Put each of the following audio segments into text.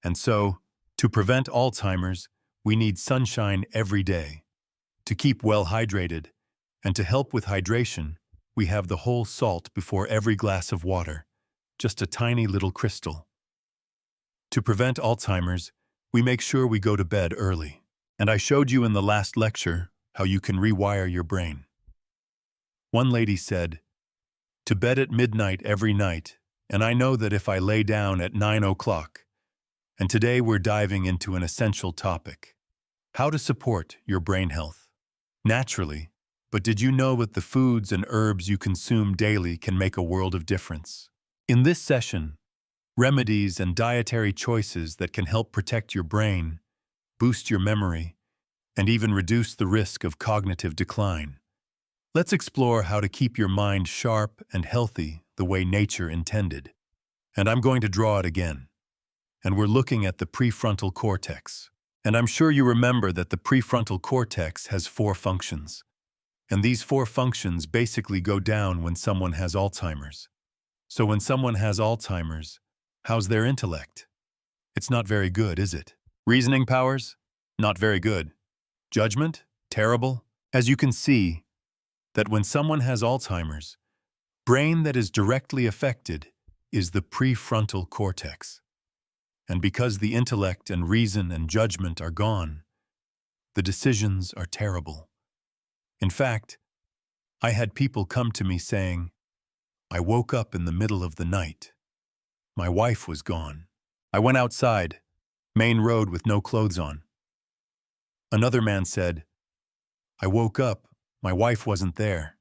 And so, to prevent Alzheimer's, we need sunshine every day. To keep well hydrated, and to help with hydration, we have the whole salt before every glass of water, just a tiny little crystal. To prevent Alzheimer's, we make sure we go to bed early. And I showed you in the last lecture how you can rewire your brain. One lady said, "To bed at midnight every night, and I know that if I lay down at 9 o'clock." And today we're diving into an essential topic: how to support your brain health. Naturally, but did you know that the foods and herbs you consume daily can make a world of difference? In this session, remedies and dietary choices that can help protect your brain, boost your memory, and even reduce the risk of cognitive decline. Let's explore how to keep your mind sharp and healthy the way nature intended. And I'm going to draw it again. And we're looking at the prefrontal cortex. And I'm sure you remember that the prefrontal cortex has 4 functions. And these 4 functions basically go down when someone has Alzheimer's. So when someone has Alzheimer's, how's their intellect? It's not very good, is it? Reasoning powers? Not very good. Judgment? Terrible. As you can see, that when someone has Alzheimer's, brain that is directly affected is the prefrontal cortex. And because the intellect and reason and judgment are gone, the decisions are terrible. In fact, I had people come to me saying, "I woke up in the middle of the night. My wife was gone. I went outside, main road with no clothes on." Another man said, "I woke up, my wife wasn't there.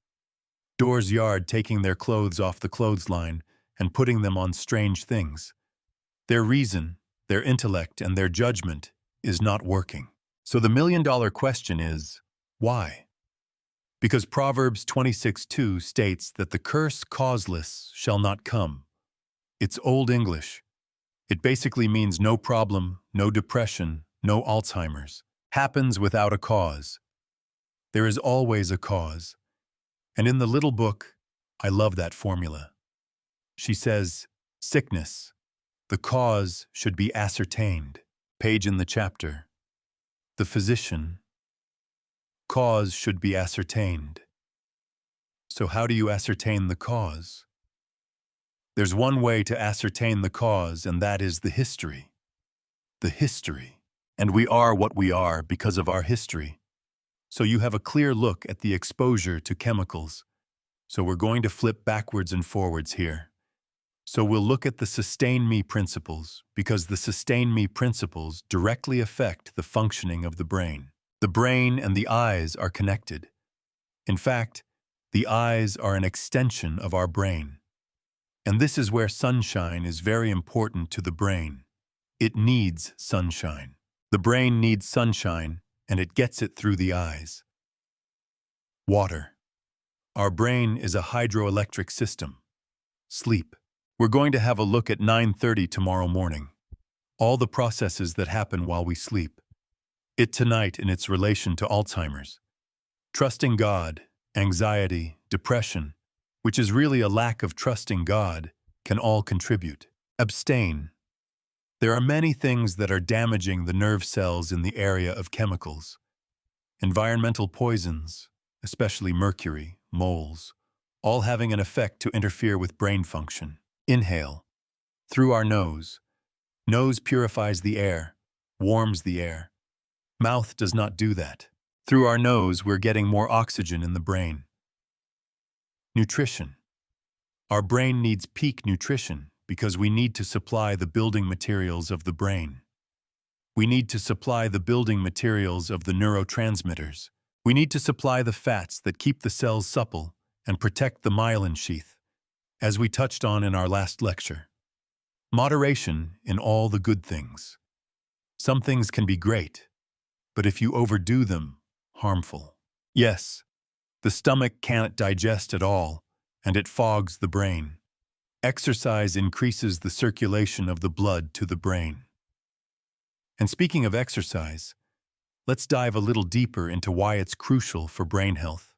Door's yard taking their clothes off the clothesline and putting them on strange things. Their reason, their intellect, and their judgment is not working." So the million-dollar question is, why? Because Proverbs 26:2 states that the curse causeless shall not come. It's Old English. It basically means no problem, no depression, no Alzheimer's. Happens without a cause. There is always a cause. And in the little book, I love that formula. She says, sickness, the cause should be ascertained. Page in the chapter. The physician, cause should be ascertained. So how do you ascertain the cause? There's one way to ascertain the cause, and that is the history. The history. And we are what we are because of our history. So you have a clear look at the exposure to chemicals. So we're going to flip backwards and forwards here. So we'll look at the Sustain Me principles, because the Sustain Me principles directly affect the functioning of the brain. The brain and the eyes are connected. In fact, the eyes are an extension of our brain. And this is where sunshine is very important to the brain. It needs sunshine. The brain needs sunshine, and it gets it through the eyes. Water. Our brain is a hydroelectric system. Sleep. We're going to have a look at 9:30 tomorrow morning. All the processes that happen while we sleep. It tonight in its relation to Alzheimer's. Trusting God, anxiety, depression, which is really a lack of trusting God, can all contribute. Abstain. There are many things that are damaging the nerve cells in the area of chemicals. Environmental poisons, especially mercury, moles, all having an effect to interfere with brain function. Inhale. Through our nose. Nose purifies the air, warms the air. Mouth does not do that. Through our nose, we're getting more oxygen in the brain. Nutrition. Our brain needs peak nutrition because we need to supply the building materials of the brain. We need to supply the building materials of the neurotransmitters. We need to supply the fats that keep the cells supple and protect the myelin sheath, as we touched on in our last lecture. Moderation in all the good things. Some things can be great, but if you overdo them, harmful. Yes, the stomach can't digest at all, and it fogs the brain. Exercise increases the circulation of the blood to the brain. And speaking of exercise, let's dive a little deeper into why it's crucial for brain health.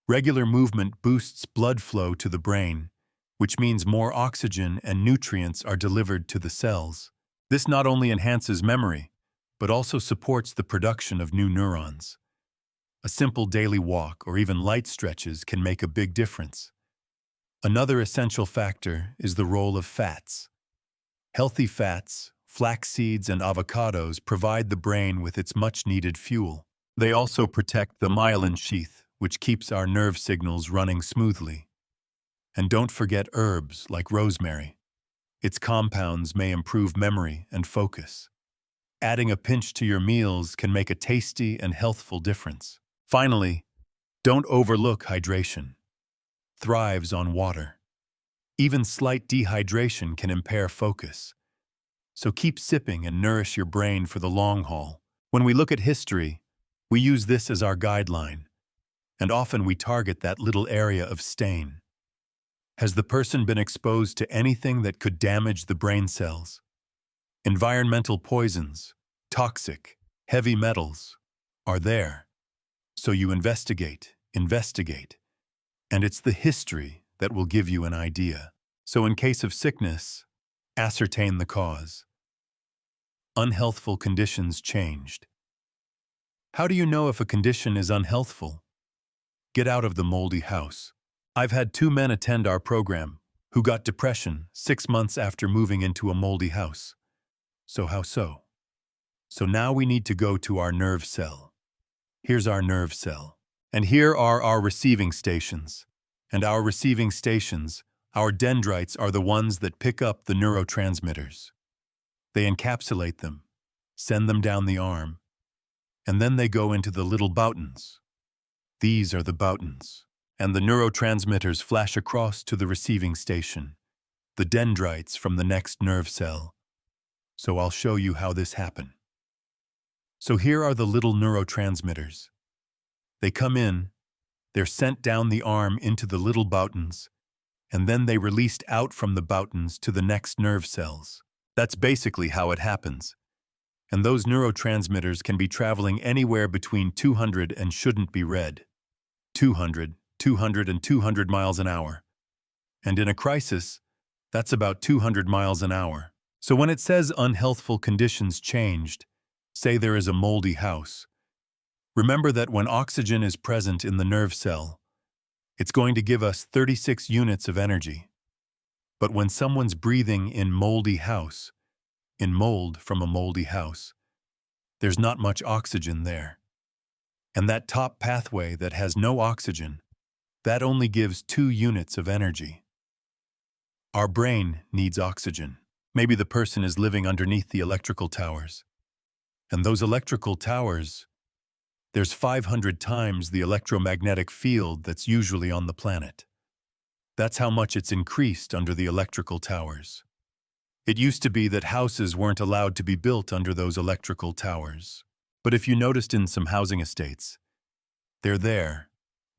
Regular movement boosts blood flow to the brain, which means more oxygen and nutrients are delivered to the cells. This not only enhances memory, but also supports the production of new neurons. A simple daily walk or even light stretches can make a big difference. Another essential factor is the role of fats. Healthy fats, flax seeds and avocados provide the brain with its much-needed fuel. They also protect the myelin sheath, which keeps our nerve signals running smoothly. And don't forget herbs like rosemary. Its compounds may improve memory and focus. Adding a pinch to your meals can make a tasty and healthful difference. Finally, don't overlook hydration. Thrives on water. Even slight dehydration can impair focus. So keep sipping and nourish your brain for the long haul. When we look at history, we use this as our guideline, and often we target that little area of stain. Has the person been exposed to anything that could damage the brain cells? Environmental poisons, toxic, heavy metals are there. So you investigate, and it's the history that will give you an idea. So in case of sickness, ascertain the cause. Unhealthful conditions changed. How do you know if a condition is unhealthful? Get out of the moldy house. I've had 2 men attend our program who got depression 6 months after moving into a moldy house. So how so? So now we need to go to our nerve cell. Here's our nerve cell. And here are our receiving stations. And our receiving stations, our dendrites, are the ones that pick up the neurotransmitters. They encapsulate them, send them down the arm, and then they go into the little boutons. These are the boutons, and the neurotransmitters flash across to the receiving station, the dendrites from the next nerve cell. So I'll show you how this happened. So here are the little neurotransmitters. They come in, they're sent down the arm into the little boutons, and then they released out from the boutons to the next nerve cells. That's basically how it happens. And those neurotransmitters can be traveling anywhere between 200 and shouldn't be read. 200, 200 and 200 miles an hour. And in a crisis, that's about 200 miles an hour. So when it says unhealthful conditions changed, say there is a moldy house, remember that when oxygen is present in the nerve cell, it's going to give us 36 units of energy. But when someone's breathing in moldy house, in mold from a moldy house, there's not much oxygen there. And that top pathway that has no oxygen, that only gives 2 units of energy. Our brain needs oxygen. Maybe the person is living underneath the electrical towers. And those electrical towers, there's 500 times the electromagnetic field that's usually on the planet. That's how much it's increased under the electrical towers. It used to be that houses weren't allowed to be built under those electrical towers. But if you noticed in some housing estates, they're there,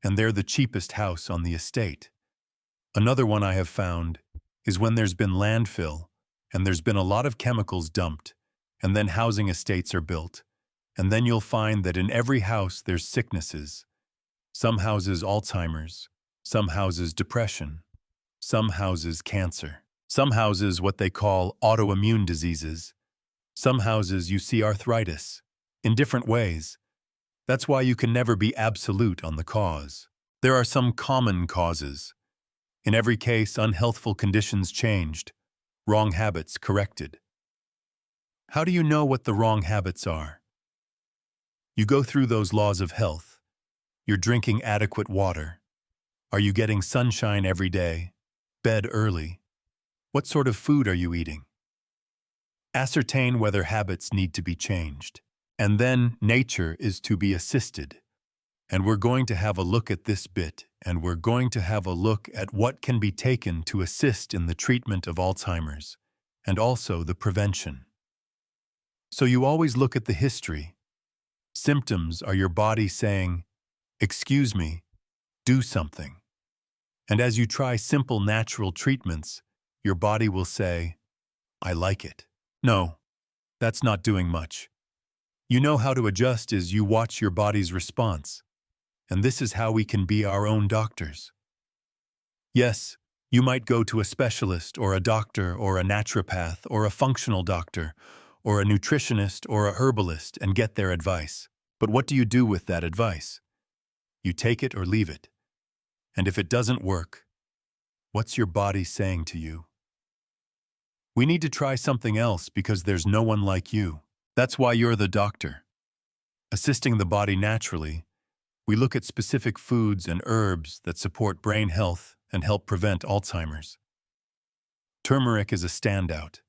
and they're the cheapest house on the estate. Another one I have found is when there's been landfill, and there's been a lot of chemicals dumped, and then housing estates are built, and then you'll find that in every house there's sicknesses. Some houses Alzheimer's, some houses depression, some houses cancer, some houses what they call autoimmune diseases, some houses you see arthritis, in different ways. That's why you can never be absolute on the cause. There are some common causes. In every case, unhealthful conditions changed, wrong habits corrected. How do you know what the wrong habits are? You go through those laws of health. You're drinking adequate water. Are you getting sunshine every day? Bed early? What sort of food are you eating? Ascertain whether habits need to be changed. And then nature is to be assisted. And we're going to have a look at this bit, and we're going to have a look at what can be taken to assist in the treatment of Alzheimer's, and also the prevention. So you always look at the history. Symptoms are your body saying, "Excuse me, do something." And as you try simple natural treatments, your body will say, "I like it." No, that's not doing much. You know how to adjust is you watch your body's response. And this is how we can be our own doctors. Yes, You might go to a specialist or a doctor or a naturopath or a functional doctor or a nutritionist or a herbalist and get their advice. But what do you do with that advice? You take it or leave it. And if it doesn't work, what's your body saying to you? We need to try something else because there's no one like you. That's why you're the doctor. Assisting the body naturally, we look at specific foods and herbs that support brain health and help prevent Alzheimer's. Turmeric is a standout.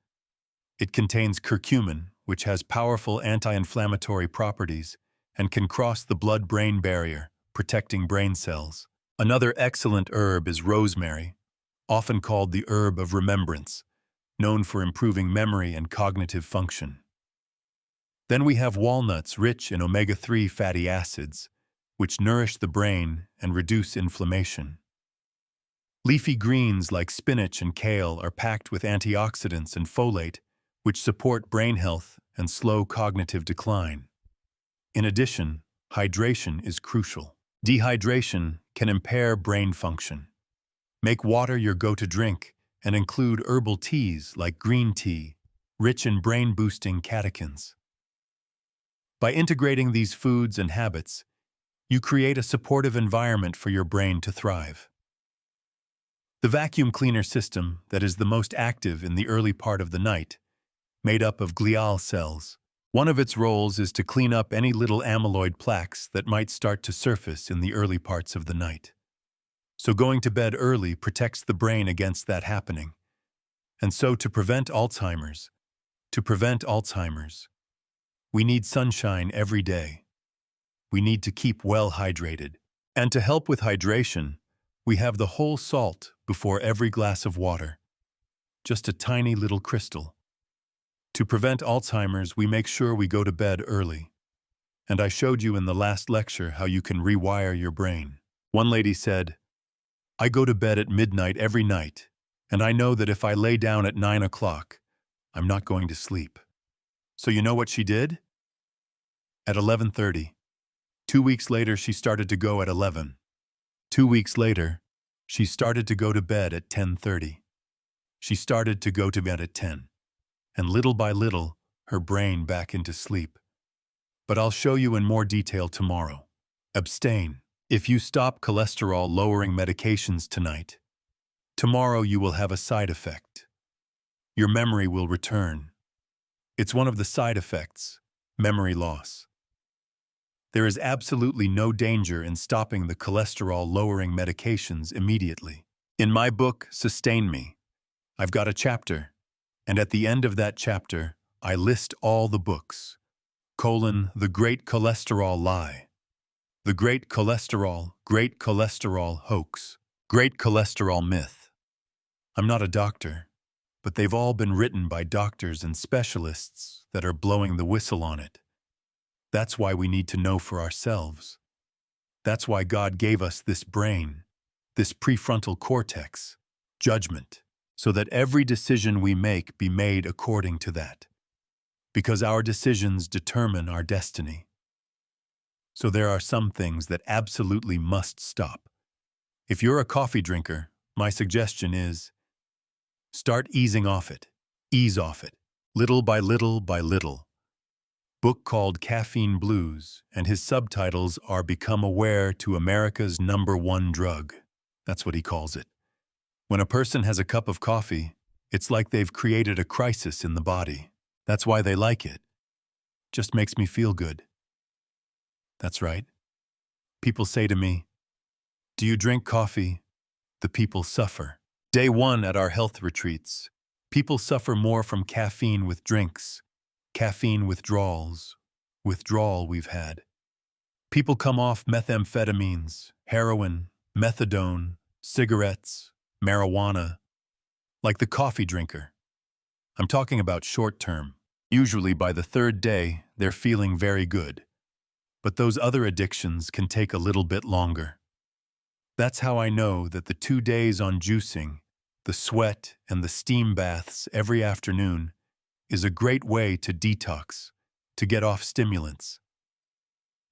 It contains curcumin, which has powerful anti-inflammatory properties and can cross the blood-brain barrier, protecting brain cells. Another excellent herb is rosemary, often called the herb of remembrance, known for improving memory and cognitive function. Then we have walnuts rich in omega-3 fatty acids, which nourish the brain and reduce inflammation. Leafy greens like spinach and kale are packed with antioxidants and folate, which support brain health and slow cognitive decline. In addition, hydration is crucial. Dehydration can impair brain function. Make water your go-to drink and include herbal teas like green tea, rich in brain-boosting catechins. By integrating these foods and habits, you create a supportive environment for your brain to thrive. The vacuum cleaner system that is the most active in the early part of the night, made up of glial cells. One of its roles is to clean up any little amyloid plaques that might start to surface in the early parts of the night. So going to bed early protects the brain against that happening. And so to prevent Alzheimer's, we need sunshine every day. We need to keep well hydrated. And to help with hydration, we have the whole salt before every glass of water. Just a tiny little crystal. To prevent Alzheimer's, we make sure we go to bed early. And I showed you in the last lecture how you can rewire your brain. One lady said, "I go to bed at midnight every night, and I know that if I lay down at 9 o'clock, I'm not going to sleep." So you know what she did? At 11:30. 2 weeks later, she started to go at 11. 2 weeks later, she started to go to bed at 10:30. She started to go to bed at 10. And little by little, her brain back into sleep. But I'll show you in more detail tomorrow. Abstain. If you stop cholesterol-lowering medications tonight, tomorrow you will have a side effect. Your memory will return. It's one of the side effects, memory loss. There is absolutely no danger in stopping the cholesterol-lowering medications immediately. In my book, Sustain Me, I've got a chapter, and at the end of that chapter, I list all the books, the Great Cholesterol Lie, the Great Cholesterol Hoax, Great Cholesterol Myth. I'm not a doctor, but they've all been written by doctors and specialists that are blowing the whistle on it. That's why we need to know for ourselves. That's why God gave us this brain, this prefrontal cortex, judgment, so that every decision we make be made according to that. Because our decisions determine our destiny. So there are some things that absolutely must stop. If you're a coffee drinker, my suggestion is, start easing off it. Ease off it. Little by little by little. Book called Caffeine Blues, and his subtitles are Become Aware to America's #1 Drug. That's what he calls it. When a person has a cup of coffee, it's like they've created a crisis in the body. That's why they like it. Just makes me feel good. That's right. People say to me, "Do you drink coffee?" The people suffer. Day 1 at our health retreats, people suffer more from caffeine with drinks, caffeine withdrawal we've had. People come off methamphetamines, heroin, methadone, cigarettes, marijuana, like the coffee drinker. I'm talking about short-term. Usually by the 3rd day, they're feeling very good. But those other addictions can take a little bit longer. That's how I know that the 2 days on juicing, the sweat and the steam baths every afternoon, is a great way to detox, to get off stimulants.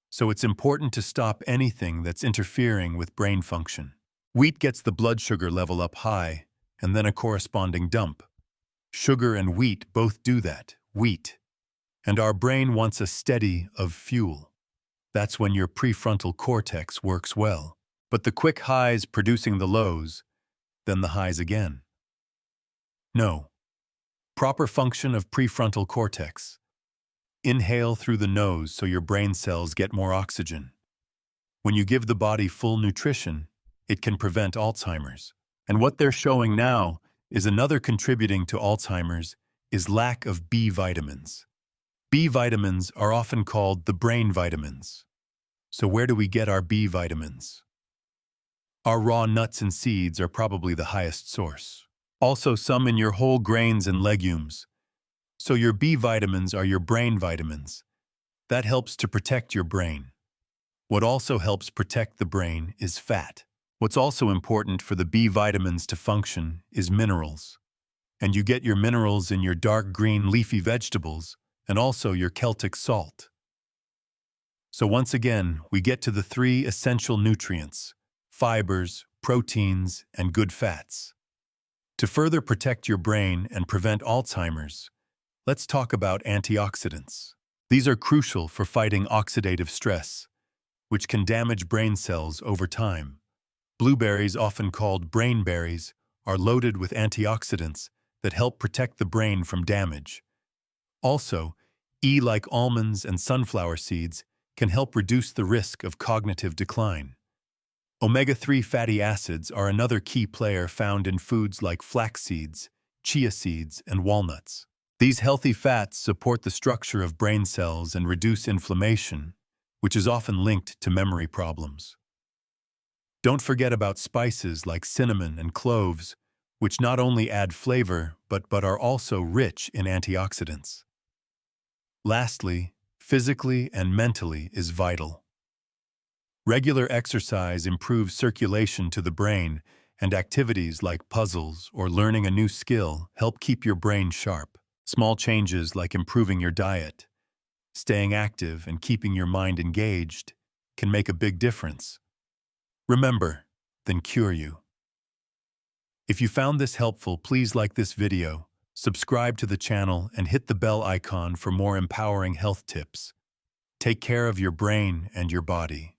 So it's important to stop anything that's interfering with brain function. Wheat gets the blood sugar level up high, and then a corresponding dump. Sugar and wheat both do that, wheat. And our brain wants a steady of fuel. That's when your prefrontal cortex works well. But the quick highs producing the lows, then the highs again. No. Proper function of prefrontal cortex. Inhale through the nose so your brain cells get more oxygen. When you give the body full nutrition, it can prevent Alzheimer's. And what they're showing now is another contributing to Alzheimer's is lack of B vitamins. B vitamins are often called the brain vitamins. So where do we get our B vitamins? Our raw nuts and seeds are probably the highest source. Also some in your whole grains and legumes. So your B vitamins are your brain vitamins. That helps to protect your brain. What also helps protect the brain is fat. What's also important for the B vitamins to function is minerals. And you get your minerals in your dark green leafy vegetables and also your Celtic salt. So once again, we get to the 3 essential nutrients: fibers, proteins, and good fats. To further protect your brain and prevent Alzheimer's, let's talk about antioxidants. These are crucial for fighting oxidative stress, which can damage brain cells over time. Blueberries, often called brain berries, are loaded with antioxidants that help protect the brain from damage. Also, like almonds and sunflower seeds can help reduce the risk of cognitive decline. Omega-3 fatty acids are another key player found in foods like flax seeds, chia seeds, and walnuts. These healthy fats support the structure of brain cells and reduce inflammation, which is often linked to memory problems. Don't forget about spices like cinnamon and cloves, which not only add flavor but are also rich in antioxidants. Lastly, physically and mentally is vital. Regular exercise improves circulation to the brain, and activities like puzzles or learning a new skill help keep your brain sharp. Small changes like improving your diet, staying active, and keeping your mind engaged can make a big difference. Remember, then cure you. If you found this helpful, please like this video, subscribe to the channel, and hit the bell icon for more empowering health tips. Take care of your brain and your body.